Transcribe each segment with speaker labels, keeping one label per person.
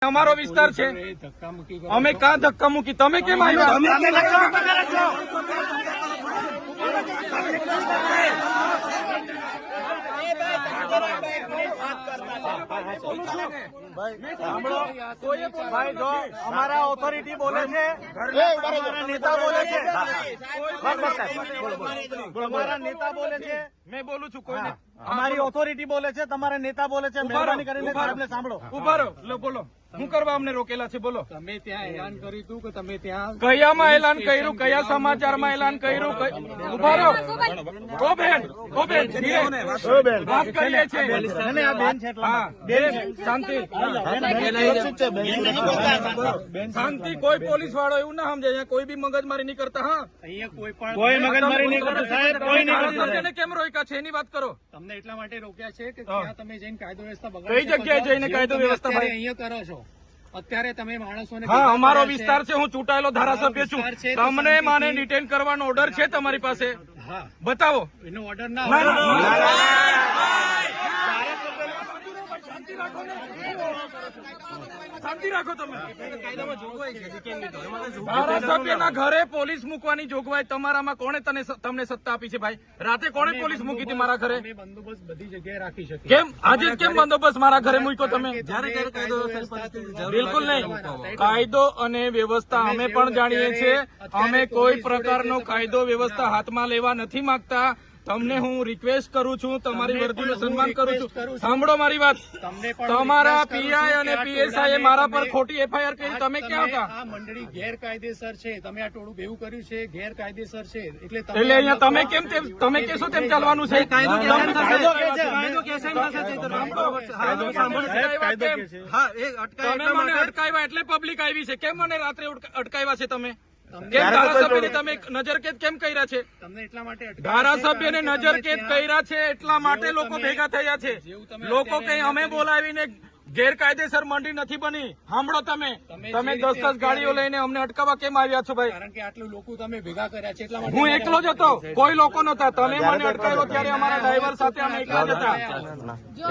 Speaker 1: અમારો વિસ્તાર છે, અમે ક્યાં ધક્કા મૂકી? તમે કેમ આવ્યા?
Speaker 2: ભાઈ જો અમારા ઓથોરિટી બોલે છે, અમારા નેતા બોલે છે, અમારા નેતા બોલે છે,
Speaker 1: મેં બોલું છું કોઈને.
Speaker 2: અમારી ઓથોરિટી બોલે છે, તમારા નેતા બોલે છે. મહેરબાની કરીને સાહેબને સાંભળો.
Speaker 1: ઉભા રહો, લો બોલો. શું કરવા અમને રોકેલા છે? બોલો.
Speaker 3: તમે ત્યાં એલાન કર્યું હતું કે તમે ત્યાં
Speaker 1: કયામાં એલાન કર્યું? કયા સમાચારમાં એલાન કર્યું? ઉભા રહો. ઓ બેન, ઓ બેન, વાત કરીએ છીએ.
Speaker 2: આ બેન છે એટલા
Speaker 1: હા, બેન, શાંતિ શાંતિ. કોઈ પોલીસ વાળો એવું ના સમજે, અહીંયા કોઈ બી મગજમારી નહીં કરતા. હા,
Speaker 3: અહીંયા કોઈ પણ
Speaker 2: કોઈ મગજમારી નહીં કરતું સાહેબ, કોઈ નહીં કરતું.
Speaker 1: ધારાસભ્યને કેમ રોક્યા છે એની વાત કરો.
Speaker 3: તમને એટલા માટે રોક્યા છે કે ત્યાં તમે જઈને કાયદો વ્યવસ્થા બગાડો.
Speaker 1: કઈ જગ્યાએ જઈને કાયદો વ્યવસ્થા ભાઈ?
Speaker 3: અહીંયા કરો છો અત્યારે તમે માણસોને.
Speaker 1: હા, અમારો વિસ્તાર છે, હું ચૂંટાયેલો ધારાસભ્ય છું. તમને મને ડિટેન કરવાનો ઓર્ડર છે તમારી પાસે?
Speaker 3: હા,
Speaker 1: બતાવો.
Speaker 3: એનો ઓર્ડર ના હોય.
Speaker 1: શાંતિ રાખો તમે. ધારાસભ્યના ઘરે પોલીસ મૂકવાની જોગવાઈ તમારામાં કોણે તમને સત્તા આપી છે ભાઈ? રાતે કોણે પોલીસ મૂકી હતી મારા ઘરે?
Speaker 3: અમે બંદોબસ્ત બધી જગ્યાએ રાખી શકીએ.
Speaker 1: કેમ આજે જ કેમ બંદોબસ્ત મારા ઘરે મૂક્યો તમે? બિલકુલ નહીં. કાયદો અને વ્યવસ્થા અમે પણ જાણીએ છીએ. અમે કોઈ પ્રકારનો કાયદો વ્યવસ્થા હાથમાં લેવા નથી માંગતા. તમને હું રિક્વેસ્ટ કરું છું, તમારી વર્દીનું સન્માન કરું છું. સાંભળો મારી વાત. તમારા પીઆઈ અને પીએસઆઈ મારા પર ખોટી એફઆઈઆર કરી. તમે ક્યાં હતા?
Speaker 3: આ મંડળી ગેરકાયદેસર છે. તમે આ ટોળું ભેગું કર્યું છે, ગેરકાયદેસર છે. એટલે
Speaker 1: અહીંયા તમે કેમ તમે કેશો તેમ ચાલવાનું છે? તમે મને અટકાવ્યા એટલે પબ્લિક આવી છે. કેમ મને રાત્રે અટકાવ્યા છે તમે? કેમ ધારાસભ્યને તમે નજરકેદ કેમ કર્યા છે?
Speaker 3: તમને એટલા માટે
Speaker 1: ધારાસભ્યને નજરકેદ કર્યા છે એટલા માટે લોકો ભેગા થયા છે. લોકો કઈ અમે બોલાવીને ગેરકાયદેસર મંડી નથી બની. સાંભળો તમે 10 ગાડીઓ લઈને અમને અટકાવવા કેમ આવ્યા છો ભાઈ?
Speaker 3: કારણ કે આટલું લોકો તમે ભેગા કર્યા છે એટલા માટે.
Speaker 1: હું એકલો જ હતો, કોઈ લોકો નતા. તમે મને અટકાવ્યો ત્યારે અમારા ડ્રાઈવર સાથે અમે એકલા જ હતા.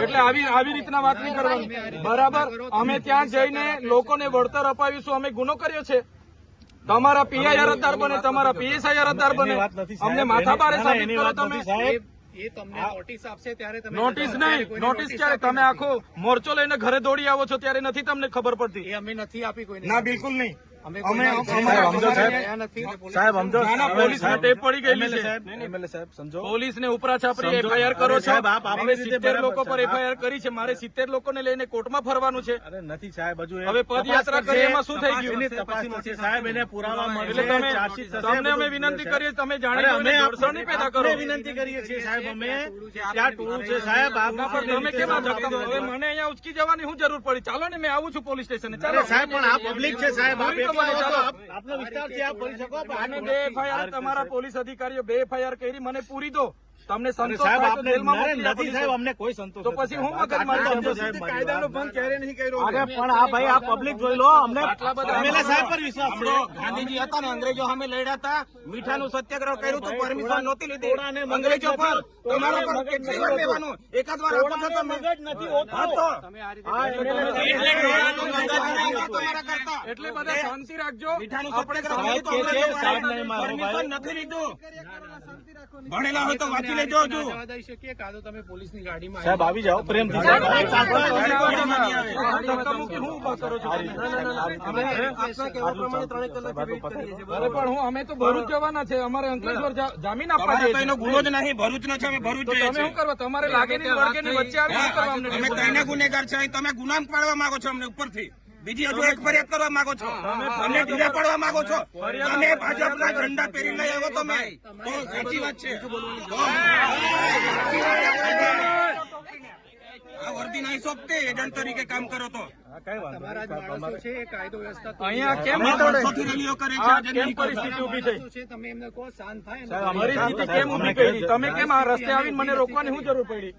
Speaker 1: એટલે આવી રીતના વાત નહીં કરવાની, બરાબર? અમે ત્યાં જઈને લોકોને વળતર અપાવીશું. અમે ગુનો કર્યો છે? તમારા પીઆઈ અરજદાર બને, તમારા પીએસઆઈ અરજદાર બને. અમને માથાભારે સાબિત કરો તમે.
Speaker 3: એ તમને નોટિસ આપશે ત્યારે તમે.
Speaker 1: નોટિસ નહીં, નોટિસ ક્યારે? તમે આખો મોરચો લઈને ઘરે દોડી આવો છો ત્યારે નથી તમને ખબર પડતી?
Speaker 3: એ અમે નથી આપી કોઈને.
Speaker 1: ના, બિલકુલ નહીં.
Speaker 3: અમે
Speaker 2: સાહેબ સમજો,
Speaker 1: પોલીસને ટેપ પડી ગયેલી છે.
Speaker 2: એમએલએ સાહેબ સમજો.
Speaker 1: પોલીસને ઉપરા છાપરી એફઆઈઆર કરો છો.
Speaker 2: સાહેબ, આપ આપણી
Speaker 1: હવે
Speaker 2: રીતે
Speaker 1: 70 લોકો પર
Speaker 2: બરાબર છે.
Speaker 1: એફઆઈઆર કરી છે. મારે 70 લોકોને લઈને કોર્ટમાં ફરવાનું છે.
Speaker 2: અરે નથી સાહેબ, હજુ
Speaker 1: હવે પદયાત્રા કરી એમાં શું થઈ ગયું?
Speaker 2: એની તપાસ થશે સાહેબ, એને પુરાવા મળશે.
Speaker 1: એટલે તમે
Speaker 2: ચાર્જશીટ થશે,
Speaker 1: તમને અમે
Speaker 2: બધું
Speaker 1: વિનંતી
Speaker 2: થશે.
Speaker 1: કરીએ, તમે
Speaker 2: અરે
Speaker 1: જાણી
Speaker 2: અમે
Speaker 1: દોડશો નહીં પેદા કરો.
Speaker 2: વિનંતી કરીએ છીએ સાહેબ, અમે ત્યાં ટોળું છે સાહેબ.
Speaker 1: તમે કેમ આ ધક્કા? હવે મને અહીંયા ઉચકી જવાની શું જરૂર પડી? ચાલો ને, મેં આવું છું પોલીસ સ્ટેશને. ચાલો
Speaker 2: અરે સાહેબ, પણ આ પબ્લિક છે સાહેબ, આપ
Speaker 1: પૂરી
Speaker 2: એકલા
Speaker 1: તમારે
Speaker 2: હો તો
Speaker 1: ચાલો.
Speaker 2: આપનો વિસ્તાર છે, આપ કરી શકો.
Speaker 1: આને 2 એફઆઈઆર તમારા પોલીસ અધિકારીઓ 2 એફઆઈઆર કરી. મને પૂરી દો. તમને સંતોષ
Speaker 2: સાહેબ
Speaker 1: થાય તો
Speaker 2: આપને
Speaker 1: જેલમાં મોકલી આપો.
Speaker 2: નથી સાહેબ, અમને કોઈ સંતોષ
Speaker 1: તો પછી હું મગજમારી
Speaker 2: આટલું
Speaker 1: સમજો?
Speaker 2: સમજો સાહેબ, મારી
Speaker 1: કાયદાનો
Speaker 2: વાત.
Speaker 1: ભંગ ક્યારે નહીં કર્યો?
Speaker 2: અરે પણ આ ભાઈ, આ પબ્લિક જોઈ લો, અમને
Speaker 1: આટલા બધા
Speaker 2: એમએલએ સાહેબ પર વિશ્વાસ છે.
Speaker 4: ગાંધીજી હતા ને, અંગ્રેજો સામે લડ્યા હતા, મીઠાનું સત્યાગ્રહ કર્યું હતું, પરમિશન નહોતી લીધી
Speaker 2: થોડાને મગજ
Speaker 4: અંગ્રેજો પર.
Speaker 2: નથી.
Speaker 4: તમારા પર કેટલી વાર લેવાનું? એકાદ વાર આપો છો તમે.
Speaker 2: મગજ નથી હોતું.
Speaker 4: હા તો
Speaker 3: તમે આ રીતે
Speaker 2: હા,
Speaker 4: તમારા કરતા
Speaker 1: એટલે બધા શાંતિ રાખજો.
Speaker 4: મીઠાનું
Speaker 1: આપણે
Speaker 4: સત્યાગ્રહ કર્યું હતું,
Speaker 2: સાહેબ,
Speaker 4: અંગ્રેજો
Speaker 2: સાહેબ નહીં મારો ભાઈ.
Speaker 4: પરમિશન નથી લીધું. ભણેલા હોય તો વાંચી લેજો હજુ.
Speaker 3: જવા દઈ શકીએ કાં તો તમે પોલીસની ગાડીમાં
Speaker 2: સાહેબ આવી જાઓ પ્રેમથી.
Speaker 1: ધક્કા મૂકી હું ઉભા કરો છો? અરે પણ અમે તો ભરૂચ જવાના છે. અમારે અંકલેશ્વર જામીન આપવા
Speaker 4: તમારે
Speaker 1: જઈએ
Speaker 4: તો એનો
Speaker 1: છીએ.
Speaker 4: ગુનો જ નહીં, ભરૂચ નો છે, અમે ભરૂચ
Speaker 1: તો
Speaker 4: જઈએ
Speaker 1: તમે શું
Speaker 4: છીએ.
Speaker 1: કરવા? તમારે લાગે નહીં વળગે નહીં વચ્ચે આવી શું કરવા અમને?
Speaker 4: અમે કઈને ગુનેગાર છે, તમે ગુનામ પાડવા માંગો છો અમને ઉપરથી. બીજી હજુ એક ફરિયાદ કરવા માંગો છો, તમે ઢીલા પડવા માંગો છો. તમે ભાજપના ઝંડા પહેરી લઈ આવો તમે, તો સાચી વાત છે. આ વર્દી નહીં સોંપતી, એજન્ટ તરીકે કામ કરો તો.
Speaker 3: તમારા જ માણસો છે એ કાયદો વ્યવસ્થા તો
Speaker 1: અહીંયા કેમ
Speaker 4: વર્ષોથી રેલીઓ કરે છે,
Speaker 1: આ
Speaker 4: આજે
Speaker 1: કેમ
Speaker 4: નહીં કરે.
Speaker 1: પરિસ્થિતિ ઉભી થઈ?
Speaker 3: છે તમે એમને કહો શાંત થાય ને.
Speaker 1: પરિસ્થિતિ કેમ ઉભી કરી? તમે કેમ આ રસ્તે આવીને મને રોકવાની શું જરૂર પડી?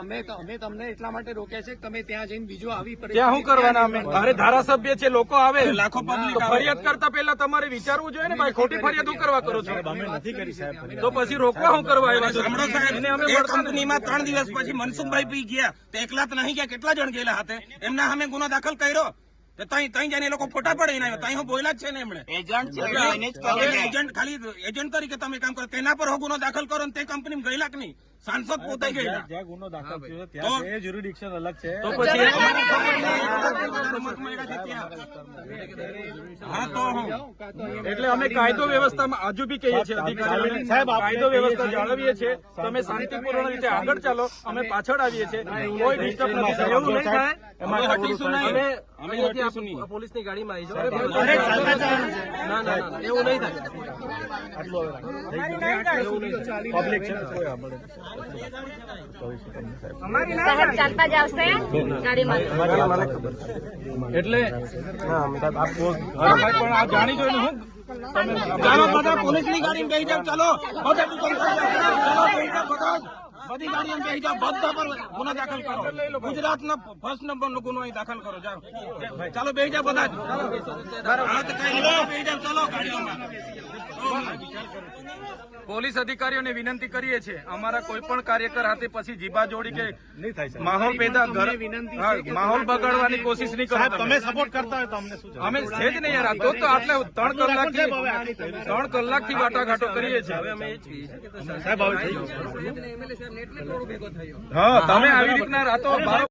Speaker 3: અમે તમને એટલા માટે રોક્યા છે કે તમે ત્યાં જઈને બીજો આવી
Speaker 1: ત્યાં શું કરવાના અમે? અરે ધારાસભ્ય છે, લોકો આવે,
Speaker 4: લાખો પબ્લિક
Speaker 1: તો ફરિયાદ કરતા પહેલા તમારે વિચારવું જોઈએ ને ભાઈ. ખોટી ફરિયાદ શું કરવા કરો છો?
Speaker 2: અમે નથી કરી સાહેબ.
Speaker 1: તો પછી રોકવા શું કરવા આવ્યા છો?
Speaker 4: સાંભળો સાહેબ,
Speaker 1: એને અમે
Speaker 4: એ
Speaker 1: વળતા નથી.
Speaker 4: કંપનીમાં 3 દિવસ પછી મનસુખભાઈ પી ગયા, તો એકલા તો નહીં ગયા, કેટલા જણ ગયેલા હતા? એમના સામે ગુનો દાખલ કર્યો. તો તઈ જઈને એ લોકો ફોટા પડે એના તઈ હું બોલ્યા જ છે ને એમણે
Speaker 2: એજન્ટ છે
Speaker 4: એજન્ટ ખાલી એજન્ટ તરીકે તમે કામ કરો તેના પર ગુનો દાખલ કરો ને તે કંપની ગયેલા કે નહીં સાંસદ પોતે ગયેલા
Speaker 2: જ્યાં ગુનો દાખલ થયો
Speaker 4: તો-
Speaker 2: ત્યાં એ જ્યુરિડિક્શન અલગ છે
Speaker 1: તો પછી
Speaker 4: હા તો હું
Speaker 1: એટલે અમે કાયદો વ્યવસ્થામાં હજુ બી કહીએ છીએ અધિકારીઓને
Speaker 2: સાહેબ, આપ-
Speaker 1: કાયદો વ્યવસ્થા જાળવીએ છીએ તમે શાંતિપૂર્ણ રીતે આગળ ચાલો અમે પાછળ આવીએ છીએ કોઈ ડિસ્ટર્બ નથી થયું. એવું નહીં થાય
Speaker 4: અમે હટીશું નહીં.
Speaker 1: અમે
Speaker 4: અમે હટીશું નહીં.
Speaker 1: પોલીસની ગાડીમાં આવી
Speaker 2: અરે,
Speaker 1: ના ના ના એવું નહીં થાય.
Speaker 2: પબ્લિક છે
Speaker 5: સાહેબ ચાલતા જ આવશે ગાડીમાં.
Speaker 1: એટલે
Speaker 2: સાહેબ આપ
Speaker 1: પણ આ જાણી જોઈને હું
Speaker 4: ચાલો બધા પોલીસની ગાડીમાં બેસી જાઓ ચાલો બધા દુકાન પર જાઓ. ચાલો બેસી જાઓ બધા જ. બધી ગાડીમાં બેસી જાઓ બધા પર ગુનો દાખલ કરો ગુજરાતનો ફર્સ્ટ નંબરનો ગુનો અહીં દાખલ કરો જાઓ ચાલો બેસી જાઓ બધા જ હા તો કઈ નહીં બેસી જાઓ ચાલો ગાડીઓમાં
Speaker 1: પોલીસ અધિકારીઓને વિનંતી કરીએ છીએ અમારા કોઈ પણ કાર્યકર હાથે પછી જીભા જોડી કે
Speaker 2: નહીં થાય સાહેબ.
Speaker 1: માહોલ પેદા હા, માહોલ બગાડવાની કોશિશ નહીં કરો
Speaker 2: સાહેબ
Speaker 1: તમે.
Speaker 2: તમે સપોર્ટ કરતા હોય તો અમને શું
Speaker 1: અમે છે જ નહીં યાર આ તો આટલે 3 કલાકથી વાટાઘાટો કરીએ છીએ
Speaker 2: સાહેબ હવે થઈ ગયું.
Speaker 1: હા તમે આવી રીતના રાતો બારો